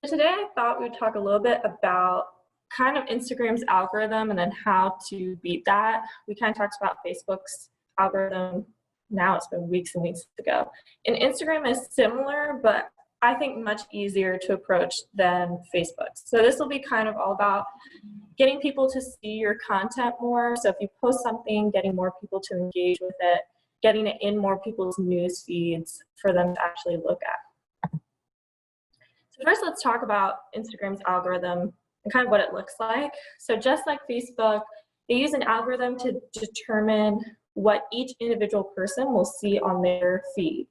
So today I thought we'd talk a little bit about kind of Instagram's algorithm and then how to beat that. We kind of talked about Facebook's algorithm. Now it's been weeks and weeks ago. And Instagram is similar, but I think much easier to approach than Facebook. So this will be kind of all about getting people to see your content more. So if you post something, getting more people to engage with it, getting it in more people's news feeds for them to actually look at. So first, let's talk about Instagram's algorithm and kind of what it looks like. So just like Facebook, they use an algorithm to determine what each individual person will see on their feed.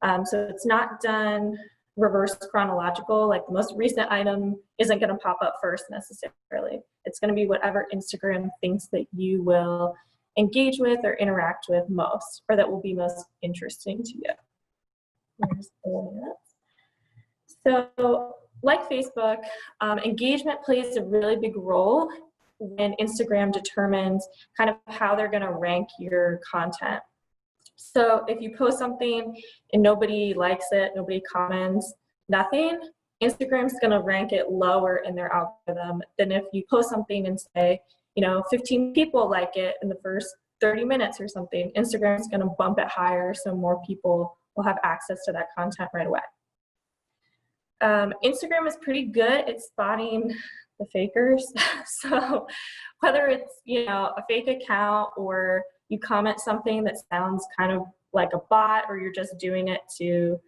So it's not done reverse chronological, like the most recent item isn't going to pop up first necessarily. It's going to be whatever Instagram thinks that you will engage with or interact with most, or that will be most interesting to you. So like Facebook, engagement plays a really big role when Instagram determines kind of how they're going to rank your content. So if you post something and nobody likes it, nobody comments, nothing, Instagram's going to rank it lower in their algorithm than if you post something and say, 15 people like it in the first 30 minutes or something. Instagram's going to bump it higher so more people will have access to that content right away. Instagram is pretty good at spotting the fakers. So whether it's, a fake account or you comment something that sounds kind of like a bot, or you're just doing it to,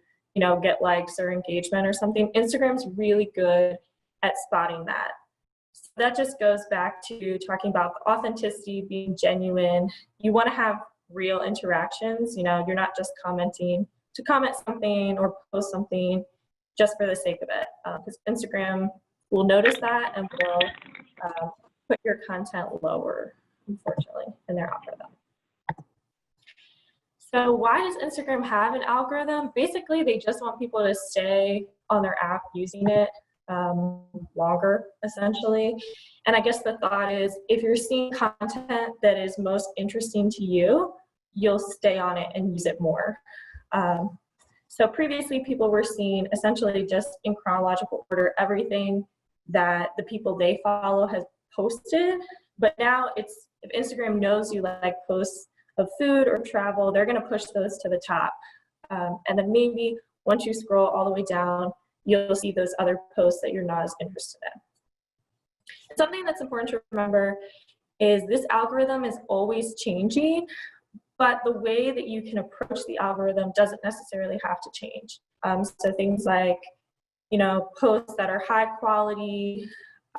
get likes or engagement or something, Instagram's really good at spotting that. So that just goes back to talking about the authenticity, being genuine. You want to have real interactions. You're not just commenting to comment something or post something just for the sake of it, because Instagram will notice that and will put your content lower, unfortunately, in their algorithm. So why does Instagram have an algorithm? Basically, they just want people to stay on their app using it longer, essentially. And I guess the thought is, if you're seeing content that is most interesting to you, you'll stay on it and use it more. So previously, people were seeing essentially just in chronological order everything that the people they follow has posted. But now if Instagram knows you like posts of food or travel, they're going to push those to the top. And then maybe once you scroll all the way down, you'll see those other posts that you're not as interested in. Something that's important to remember is this algorithm is always changing, but the way that you can approach the algorithm doesn't necessarily have to change. So things like, posts that are high quality,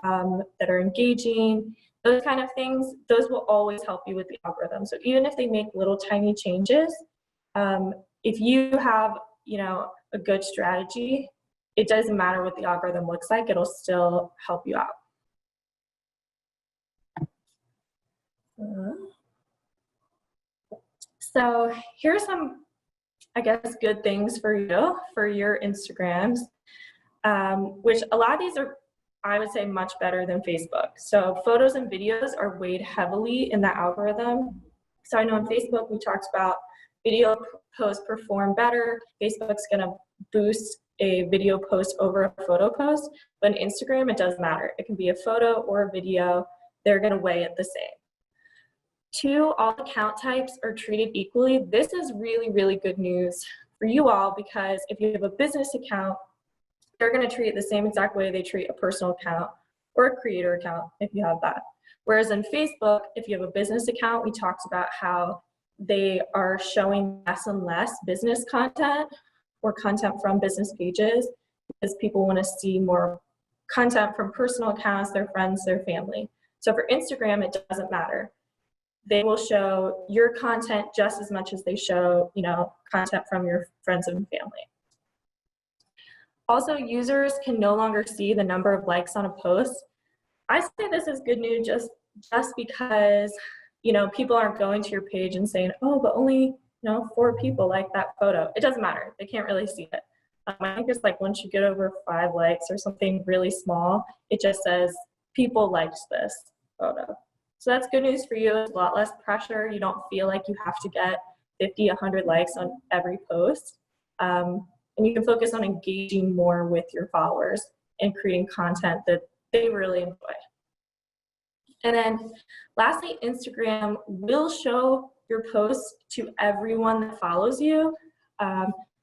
that are engaging, those kind of things, those will always help you with the algorithm. So even if they make little tiny changes, if you have, a good strategy, it doesn't matter what the algorithm looks like, it'll still help you out. So here's some, I guess, good things for you, for your Instagrams, which a lot of these are, I would say, much better than Facebook. So photos and videos are weighed heavily in the algorithm. So I know on Facebook, we talked about video posts perform better. Facebook's gonna boost a video post over a photo post, but in Instagram, it doesn't matter. It can be a photo or a video, they're gonna weigh it the same. 2, all account types are treated equally. This is really, really good news for you all, because if you have a business account, they're going to treat it the same exact way they treat a personal account or a creator account if you have that. Whereas in Facebook, if you have a business account, we talked about how they are showing less and less business content or content from business pages, because people want to see more content from personal accounts, their friends, their family. So for Instagram, it doesn't matter. They will show your content just as much as they show, content from your friends and family. Also, users can no longer see the number of likes on a post. I say this is good news just because, people aren't going to your page and saying, oh, but only, 4 people like that photo. It doesn't matter. They can't really see it. I think it's like once you get over 5 likes or something really small, it just says people liked this photo. So that's good news for you. It's a lot less pressure. You don't feel like you have to get 50, 100 likes on every post. And you can focus on engaging more with your followers and creating content that they really enjoy. And then lastly, Instagram will show your posts to everyone that follows you.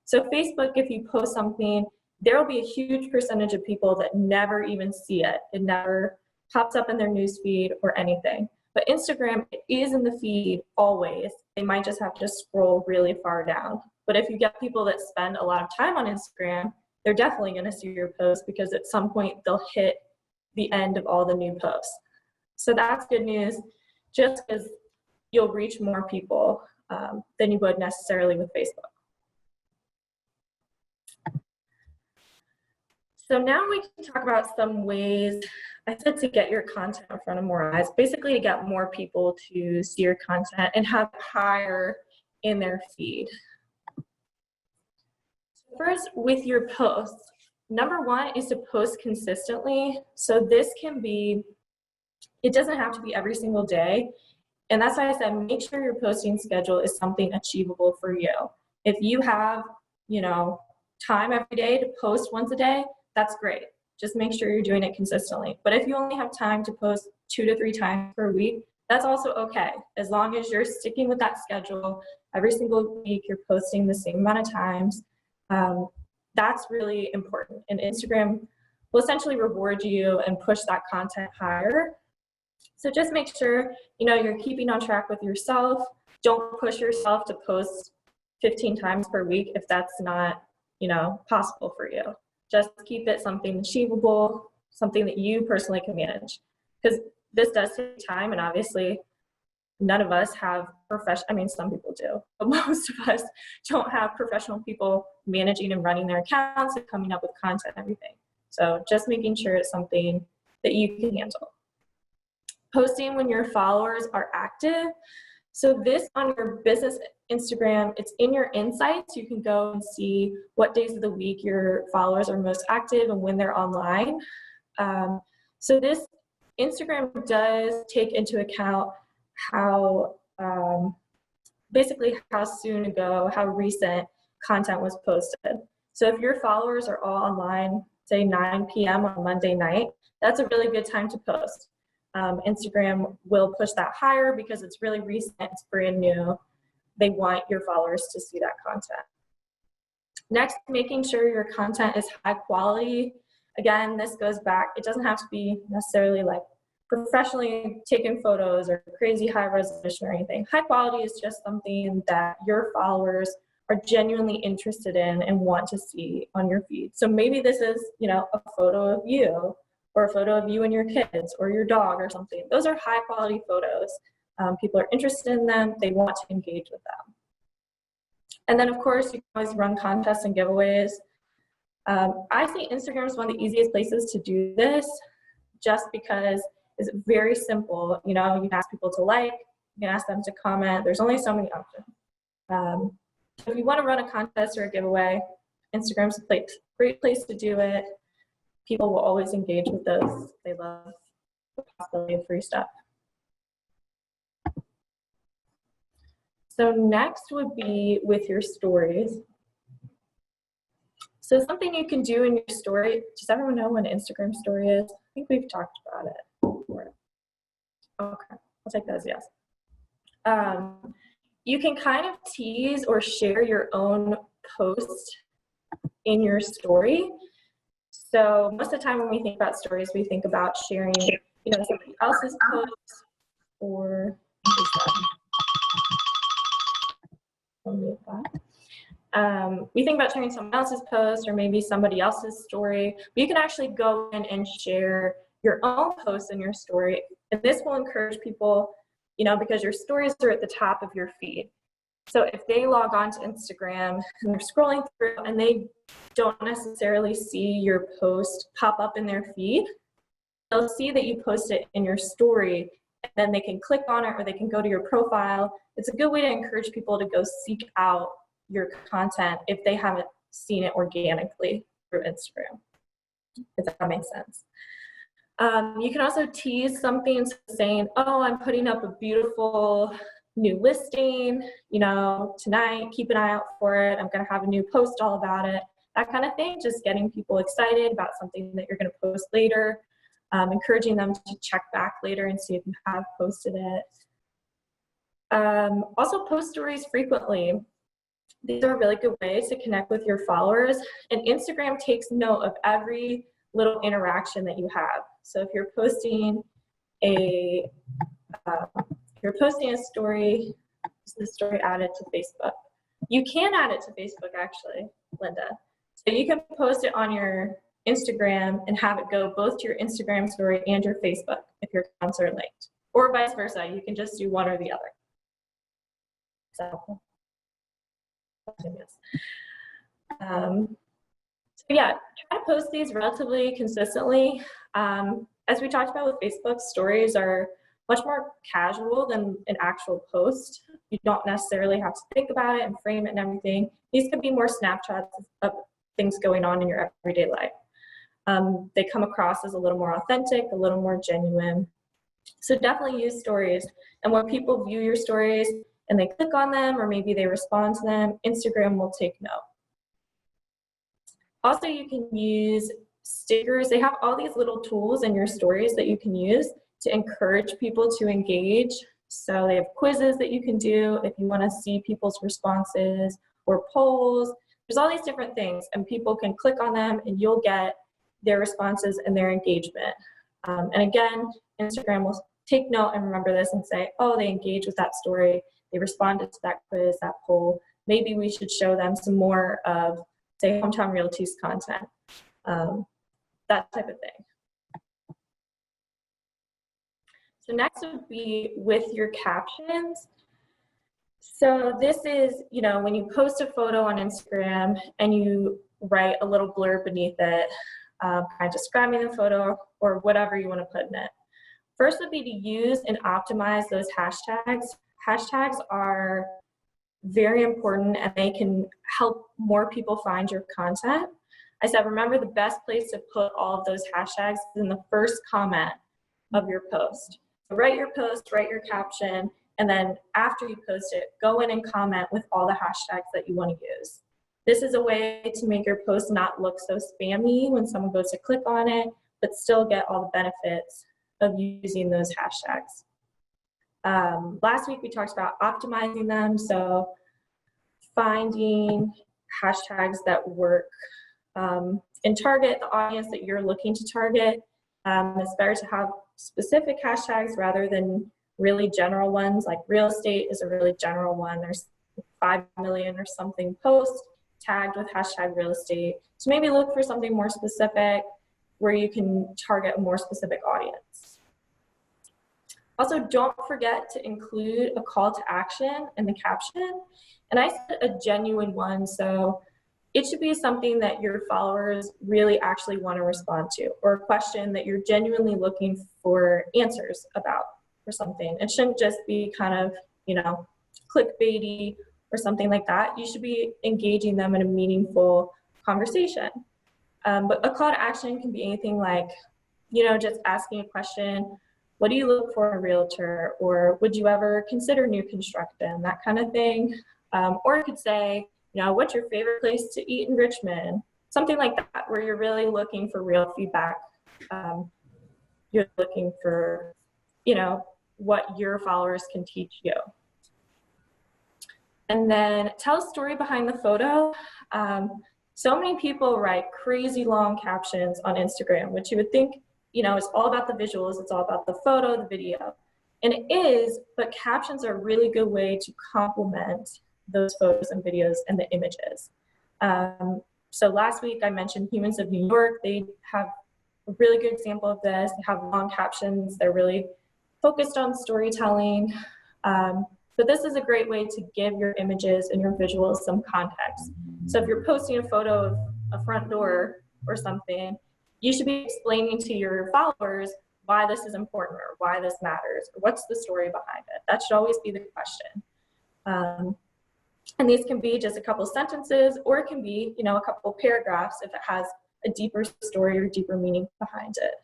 So Facebook, if you post something, there will be a huge percentage of people that never even see it. It never pops up in their newsfeed or anything. But Instagram, it is in the feed always. They might just have to scroll really far down. But if you get people that spend a lot of time on Instagram, they're definitely going to see your post, because at some point they'll hit the end of all the new posts. So that's good news, just because you'll reach more people than you would necessarily with Facebook. So now we can talk about some ways, I said, to get your content in front of more eyes, basically to get more people to see your content and have it higher in their feed. First, with your posts, number one is to post consistently. So this can be, it doesn't have to be every single day. And that's why I said, make sure your posting schedule is something achievable for you. If you have, time every day to post once a day, that's great. Just make sure you're doing it consistently. But if you only have time to post 2 to 3 times per week, that's also okay. As long as you're sticking with that schedule, every single week you're posting the same amount of times, that's really important. And Instagram will essentially reward you and push that content higher. So just make sure, you're keeping on track with yourself. Don't push yourself to post 15 times per week if that's not, possible for you. Just keep it something achievable, something that you personally can manage. Because this does take time, and obviously none of us have some people do, but most of us don't have professional people managing and running their accounts and coming up with content and everything. So just making sure it's something that you can handle. Posting when your followers are active. So this on your business Instagram, it's in your insights. You can go and see what days of the week your followers are most active and when they're online. So this Instagram does take into account how, basically how soon ago, how recent content was posted. So if your followers are all online, say 9 p.m. on Monday night, that's a really good time to post. Instagram will push that higher because it's really recent, it's brand new. They want your followers to see that content. Next, making sure your content is high quality. Again, this goes back, it doesn't have to be necessarily like professionally taken photos or crazy high resolution or anything. High quality is just something that your followers are genuinely interested in and want to see on your feed. So maybe this is, a photo of you, or a photo of you and your kids or your dog or something. Those are high quality photos. People are interested in them. They want to engage with them. And then of course, you can always run contests and giveaways. I think Instagram is one of the easiest places to do this, just because it's very simple. You can ask people to like, you can ask them to comment. There's only so many options. So if you want to run a contest or a giveaway, Instagram's a great place to do it. People will always engage with those. They love the possibility of free stuff. So next would be with your stories. So something you can do in your story, does everyone know what an Instagram story is? I think we've talked about it before. Okay, I'll take that as yes. You can kind of tease or share your own post in your story. So most of the time when we think about stories, we think about sharing, somebody else's post, or we think about sharing someone else's post or maybe somebody else's story. But you can actually go in and share your own post in your story, and this will encourage people, because your stories are at the top of your feed. So if they log on to Instagram and they're scrolling through and they don't necessarily see your post pop up in their feed, they'll see that you post it in your story, and then they can click on it or they can go to your profile. It's a good way to encourage people to go seek out your content if they haven't seen it organically through Instagram, if that makes sense. You can also tease something saying, oh, I'm putting up a beautiful new listing, tonight, keep an eye out for it. I'm going to have a new post all about it. that kind of thing, just getting people excited about something that you're going to post later, encouraging them to check back later and see if you have posted it. Also post stories frequently. These are a really good way to connect with your followers, and Instagram takes note of every little interaction that you have. So if you're posting a story, is the story added to Facebook? You can add it to Facebook actually, Linda. So you can post it on your Instagram and have it go both to your Instagram story and your Facebook if your accounts are linked, or vice versa. You can just do one or the other. So yeah, try to post these relatively consistently. As we talked about with Facebook, stories are much more casual than an actual post. You don't necessarily have to think about it and frame it and everything. These could be more snapshots of things going on in your everyday life. They come across as a little more authentic, a little more genuine. So definitely use stories. And when people view your stories and they click on them, or maybe they respond to them, Instagram will take note. Also, you can use stickers. They have all these little tools in your stories that you can use to encourage people to engage. So they have quizzes that you can do if you want to see people's responses, or polls. There's all these different things, and people can click on them and you'll get their responses and their engagement. And again, Instagram will take note and remember this and say, oh, they engaged with that story. They responded to that quiz, that poll. Maybe we should show them some more of, say, Hometown Realty's content, that type of thing. So next would be with your captions. So this is, when you post a photo on Instagram and you write a little blurb beneath it, kind of describing the photo or whatever you want to put in it. First would be to use and optimize those hashtags. Hashtags are very important and they can help more people find your content. I said, remember, the best place to put all of those hashtags is in the first comment of your post. So write your post, write your caption, and then after you post it, go in and comment with all the hashtags that you want to use. This is a way to make your post not look so spammy when someone goes to click on it, but still get all the benefits of using those hashtags. Last week we talked about optimizing them, so finding hashtags that work and target the audience that you're looking to target. It's better to have specific hashtags rather than really general ones. Like real estate is a really general one. There's 5 million or something posts tagged with hashtag real estate. So maybe look for something more specific where you can target a more specific audience. Also, don't forget to include a call to action in the caption. And I said a genuine one, so it should be something that your followers really actually want to respond to, or a question that you're genuinely looking for answers about or something. It shouldn't just be kind of, clickbaity or something like that. You should be engaging them in a meaningful conversation. But a call to action can be anything like, just asking a question, what do you look for in a realtor? Or would you ever consider new construction? That kind of thing. Or you could say, what's your favorite place to eat in Richmond? Something like that, where you're really looking for real feedback. You're looking for, what your followers can teach you. And then tell a story behind the photo. So many people write crazy long captions on Instagram, which you would think, is all about the visuals, it's all about the photo, the video. And it is, but captions are a really good way to complement those photos and videos and the images. So last week I mentioned Humans of New York. They have a really good example of this. They have long captions. They're really focused on storytelling. But this is a great way to give your images and your visuals some context. So if you're posting a photo of a front door or something, you should be explaining to your followers why this is important or why this matters or what's the story behind it. That should always be the question. And these can be just a couple sentences, or it can be, a couple paragraphs if it has a deeper story or deeper meaning behind it.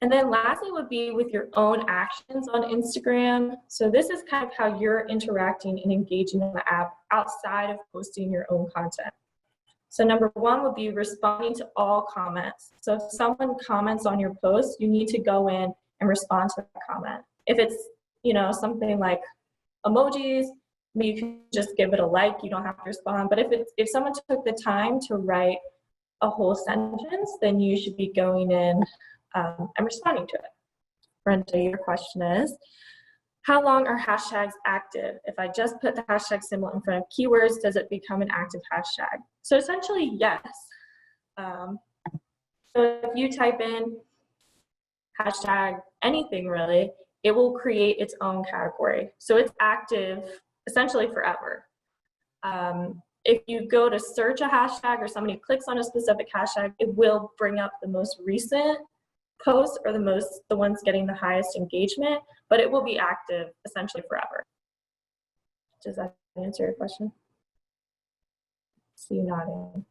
And then lastly would be with your own actions on Instagram. So this is kind of how you're interacting and engaging in the app outside of posting your own content. So number one would be responding to all comments. So if someone comments on your post, you need to go in and respond to that comment. If it's, you know, something like emojis, you can just give it a like, you don't have to respond. But if someone took the time to write a whole sentence, then you should be going in and responding to it. Brenda, your question is, how long are hashtags active? If I just put the hashtag symbol in front of keywords, does it become an active hashtag? So essentially, yes. So if you type in hashtag anything really, it will create its own category. So it's active essentially forever. If you go to search a hashtag or somebody clicks on a specific hashtag, it will bring up the most recent posts or the ones getting the highest engagement, but it will be active essentially forever. Does that answer your question? See you nodding.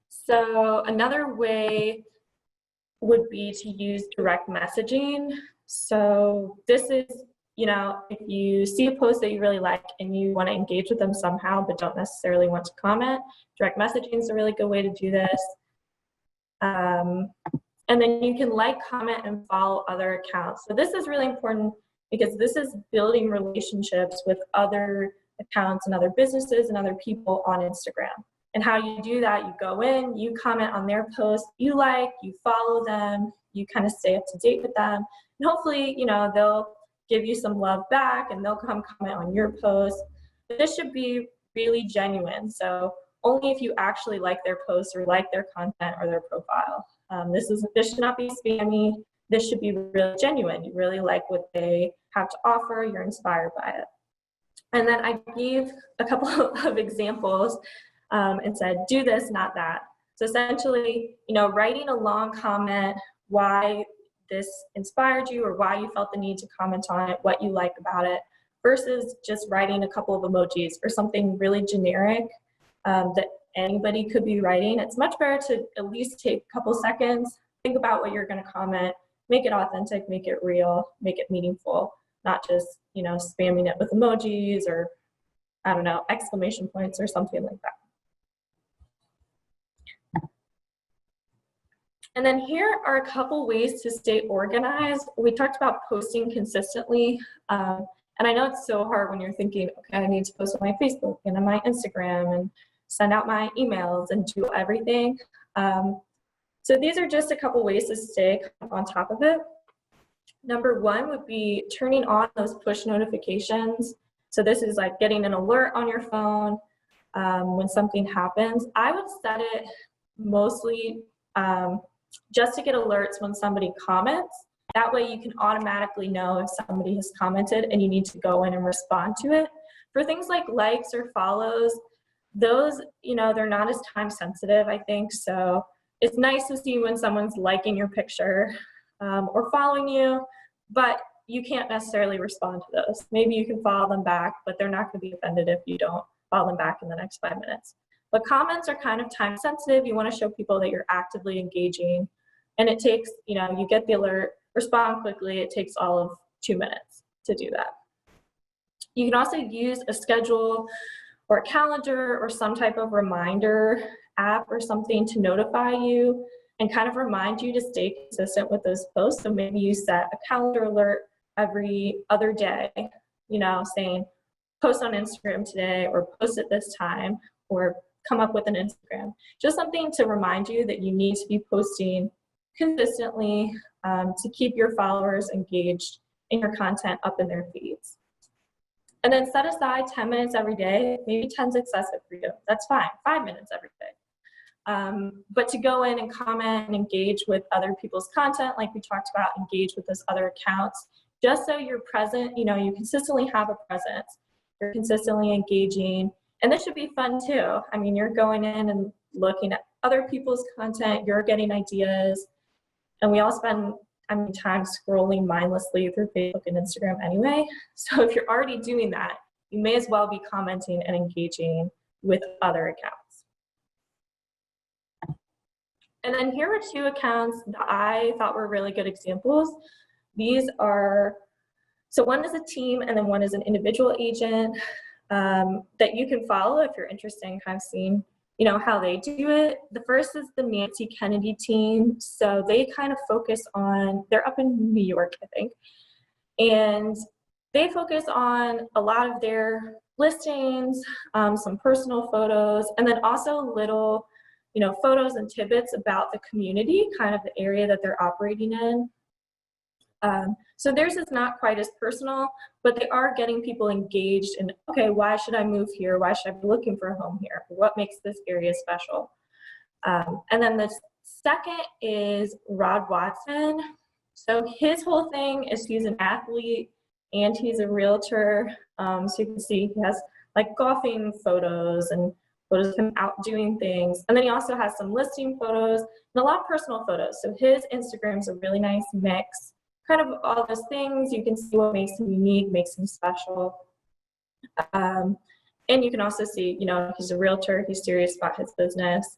So another way would be to use direct messaging. So this is, you know, if you see a post that you really like and you want to engage with them somehow but don't necessarily want to comment, direct messaging is a really good way to do this. And then you can like, comment, and follow other accounts. So this is really important because this is building relationships with other accounts and other businesses and other people on Instagram. And how you do that, you go in, you comment on their post, you like, you follow them, you kind of stay up to date with them. And hopefully, you know, they'll give you some love back and they'll come comment on your post. This should be really genuine. So only if you actually like their posts or like their content or their profile. This should not be spammy. This should be really genuine. You really like what they have to offer. You're inspired by it. And then I gave a couple of examples and said, do this, not that. So essentially, you know, writing a long comment, why this inspired you or why you felt the need to comment on it, what you like about it, versus just writing a couple of emojis or something really generic that anybody could be writing. It's much better to at least take a couple seconds, think about what you're going to comment, make it authentic, make it real, make it meaningful, not just, you know, spamming it with emojis or, I don't know, exclamation points or something like that. And then here are a couple ways to stay organized. We talked about posting consistently. And I know it's so hard when you're thinking, okay, I need to post on my Facebook and on my Instagram and send out my emails and do everything. So these are just a couple ways to stay on top of it. Number one would be turning on those push notifications. So this is like getting an alert on your phone when something happens. I would set it mostly just to get alerts when somebody comments. That way you can automatically know if somebody has commented and you need to go in and respond to it. For things like likes or follows, those, you know, they're not as time sensitive, I think. So it's nice to see when someone's liking your picture or following you, but you can't necessarily respond to those. Maybe you can follow them back, but they're not going to be offended if you don't follow them back in the next 5 minutes. But comments are kind of time sensitive. You want to show people that you're actively engaging. And it takes, you know, you get the alert, respond quickly. It takes all of 2 minutes to do that. You can also use a schedule or a calendar or some type of reminder app or something to notify you and kind of remind you to stay consistent with those posts. So maybe you set a calendar alert every other day, you know, saying post on Instagram today or post at this time or come up with an Instagram. Just something to remind you that you need to be posting consistently to keep your followers engaged in your content up in their feeds. And then set aside 10 minutes every day. Maybe 10's excessive for you. That's fine. 5 minutes every day. But to go in and comment and engage with other people's content, like we talked about, engage with those other accounts, just so you're present, you know, you consistently have a presence. You're consistently engaging. And this should be fun too. I mean, you're going in and looking at other people's content, you're getting ideas, and we all spend, I mean, time scrolling mindlessly through Facebook and Instagram anyway. So if you're already doing that, you may as well be commenting and engaging with other accounts. And then here are two accounts that I thought were really good examples. These are, so one is a team and then one is an individual agent that you can follow if you're interested in kind of seeing, you know, how they do it. The first is the Nancy Kennedy team. So they kind of focus on, they're up in New York, I think. And they focus on a lot of their listings, some personal photos, and then also little, you know, photos and tidbits about the community, kind of the area that they're operating in. So theirs is not quite as personal, but they are getting people engaged in, okay, why should I move here? Why should I be looking for a home here? What makes this area special? And then the second is Rod Watson. So his whole thing is he's an athlete and he's a realtor. So you can see he has like golfing photos and photos of him out doing things. And then he also has some listing photos and a lot of personal photos. So his Instagram is a really nice mix, kind of all those things. You can see what makes him unique, makes him special. And you can also see, you know, he's a realtor, he's serious about his business,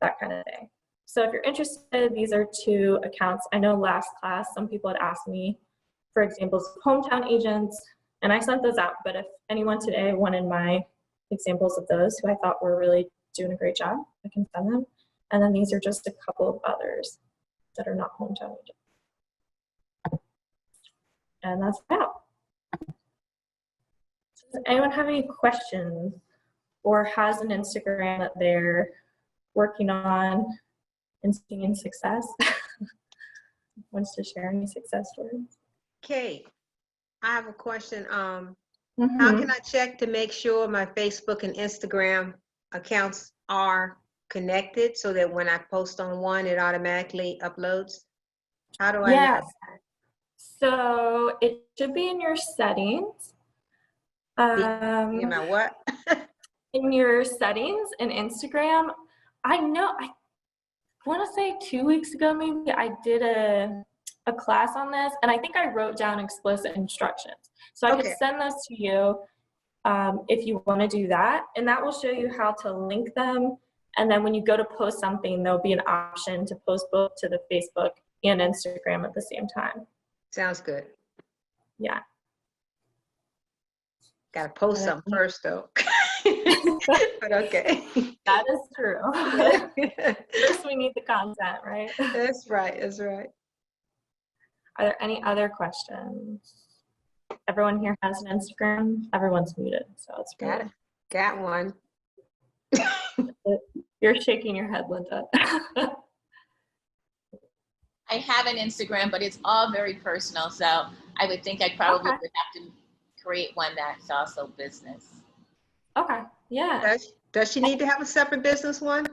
that kind of thing. So if you're interested, these are two accounts. I know last class, some people had asked me for examples of hometown agents, and I sent those out. But if anyone today wanted my examples of those who I thought were really doing a great job, I can send them. And then these are just a couple of others that are not hometown agents. And that's that. Does anyone have any questions or has an Instagram that they're working on and seeing success? Wants to share any success stories? Kate, I have a question. How can I check to make sure my Facebook and Instagram accounts are connected so that when I post on one, it automatically uploads? How do I know? So it should be in your settings. In my what? In your settings in Instagram. I know, I want to say 2 weeks ago, maybe I did a class on this, and I think I wrote down explicit instructions. So I could send those to you if you want to do that, and that will show you how to link them. And then when you go to post something, there'll be an option to post both to the Facebook and Instagram at the same time. Sounds good. Yeah. Gotta post something first, though. But okay. That is true. First, we need the content, right? That's right. That's right. Are there any other questions? Everyone here has an Instagram. Everyone's muted, so it's got it. Got one. You're shaking your head, Linda. I have an Instagram, but it's all very personal. So I would think I probably would have to create one that's also business. Okay. Yeah. Does she need to have a separate business one?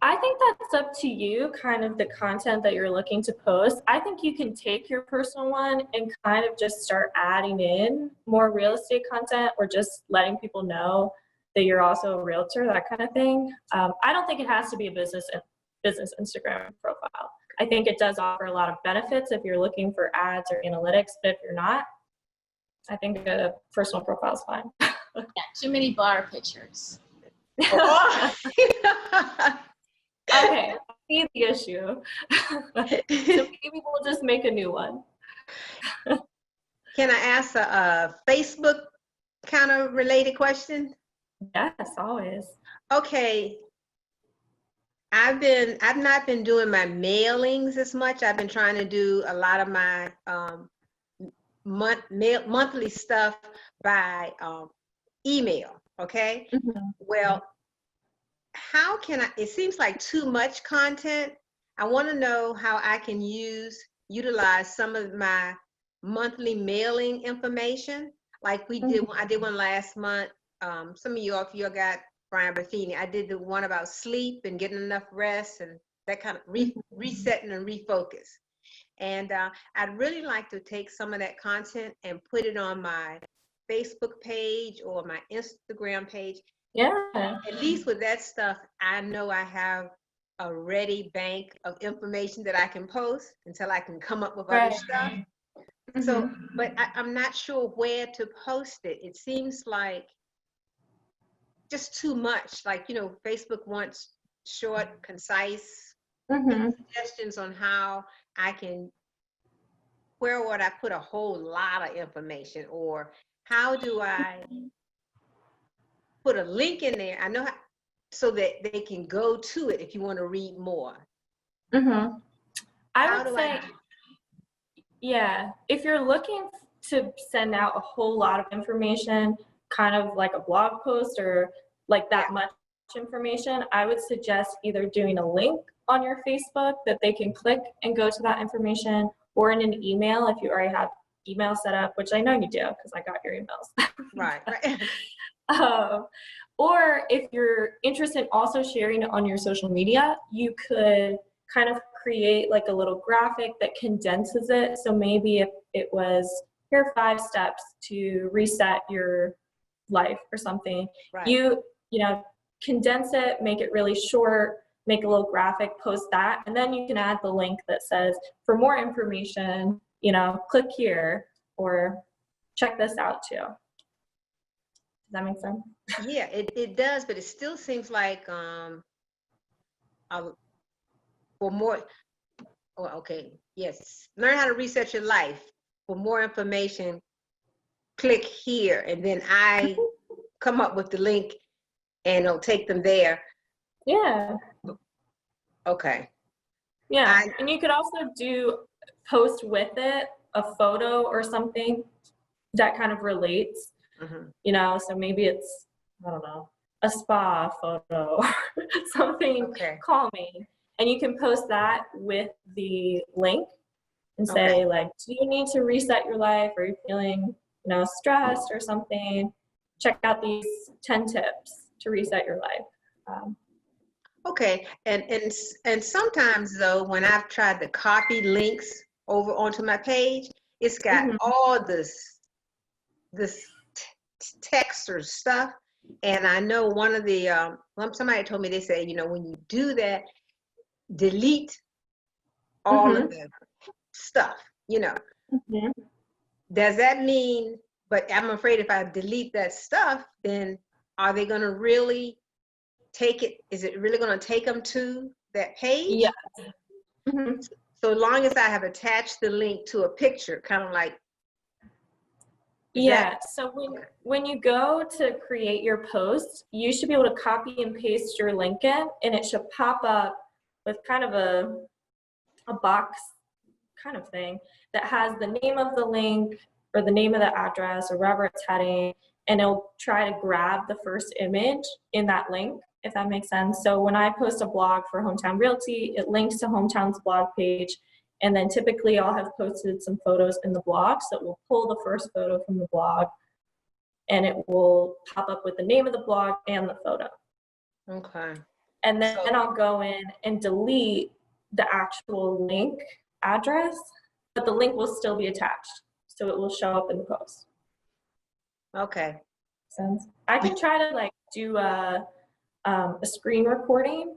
I think that's up to you, kind of the content that you're looking to post. I think you can take your personal one and kind of just start adding in more real estate content or just letting people know that you're also a realtor, that kind of thing. I don't think it has to be a business Instagram profile. I think it does offer a lot of benefits if you're looking for ads or analytics, but if you're not, I think a personal profile is fine. Yeah, too many bar pictures. Okay, I see the issue. So maybe we'll just make a new one. Can I ask a Facebook kind of related question? Yes, always. Okay. I've not been doing my mailings as much. I've been trying to do a lot of my monthly stuff by email. Okay. Well, how can I, it seems like too much content. I want to know how I can utilize some of my monthly mailing information. Like we did, I did one last month. Some of you, if you got Brian Buffini, I did the one about sleep and getting enough rest and that kind of resetting and refocus. And I'd really like to take some of that content and put it on my Facebook page or my Instagram page. Yeah. At least with that stuff, I know I have a ready bank of information that I can post until I can come up with other stuff. So, but I'm not sure where to post it. It seems like just too much. Like, you know, Facebook wants short, concise Mm-hmm. suggestions on how I can, where would I put a whole lot of information, or how do I put a link in there? I know how, so that they can go to it if you want to read more. Mm-hmm. I How would do say, yeah, if you're looking to send out a whole lot of information, kind of like a blog post or like that much information, I would suggest either doing a link on your Facebook that they can click and go to that information, or in an email if you already have email set up, which I know you do because I got your emails. Right. Or if you're interested in also sharing it on your social media, you could kind of create like a little graphic that condenses it. So maybe if it was, here are 5 steps to reset your life or something, Right. you know, condense it, make it really short, make a little graphic, post that, and then you can add the link that says, for more information, you know, click here or check this out too. Does that make sense? Yeah, it does, but it still seems like for more, oh, okay, yes, learn how to reset your life. For more information, click here, and then I come up with the link and it'll take them there. Yeah. Okay. Yeah, and you could also post with it a photo or something that kind of relates, you know, so maybe it's, I don't know, a spa photo or something calming. And you can post that with the link and say, like, do you need to reset your life? Are you feeling, you know, stressed or something? Check out these 10 tips to reset your life. Okay, and sometimes though, when I've tried to copy links over onto my page, it's got all this text or stuff, and I know one of the somebody told me, they say, you know, when you do that, delete all of the stuff, you know. Does that mean? But I'm afraid if I delete that stuff, then are they going to really take it? Is it really going to take them to that page? Yeah. So long as I have attached the link to a picture, kind of like. Yeah, so when you go to create your post, you should be able to copy and paste your link in, and it should pop up with kind of a box kind of thing that has the name of the link or the name of the address or wherever it's heading, and it'll try to grab the first image in that link, if that makes sense. So when I post a blog for Hometown Realty, it links to Hometown's blog page, and then typically I'll have posted some photos in the blog, so it will pull the first photo from the blog, and it will pop up with the name of the blog and the photo. Okay. And then I'll go in and delete the actual link address, but the link will still be attached, so it will show up in the post. Okay. Sense? I can try to like do a screen recording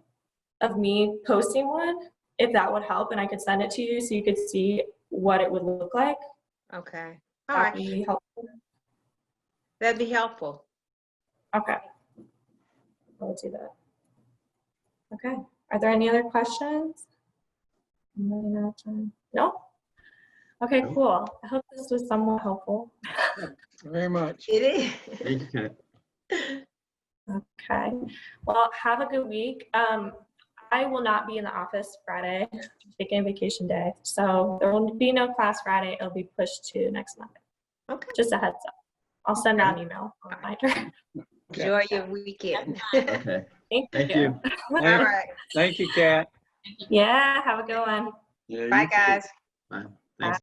of me posting one, if that would help, and I could send it to you so you could see what it would look like. Okay. All right. That'd be helpful. That'd be helpful. Okay. I'll do that. Okay. Are there any other questions? I'm running out of time. No? Okay, cool. I hope this was somewhat helpful. Very much. It is. Thank you, Kat. Okay. Well, have a good week. I will not be in the office Friday, taking a vacation day. So there will be no class Friday. It'll be pushed to next Monday. Okay. Just a heads up. I'll send out an email reminder. Enjoy your weekend. Okay. Thank you. All right. Thank you, Kat. Yeah, have a good one. Yeah, Bye, you too. guys. Bye.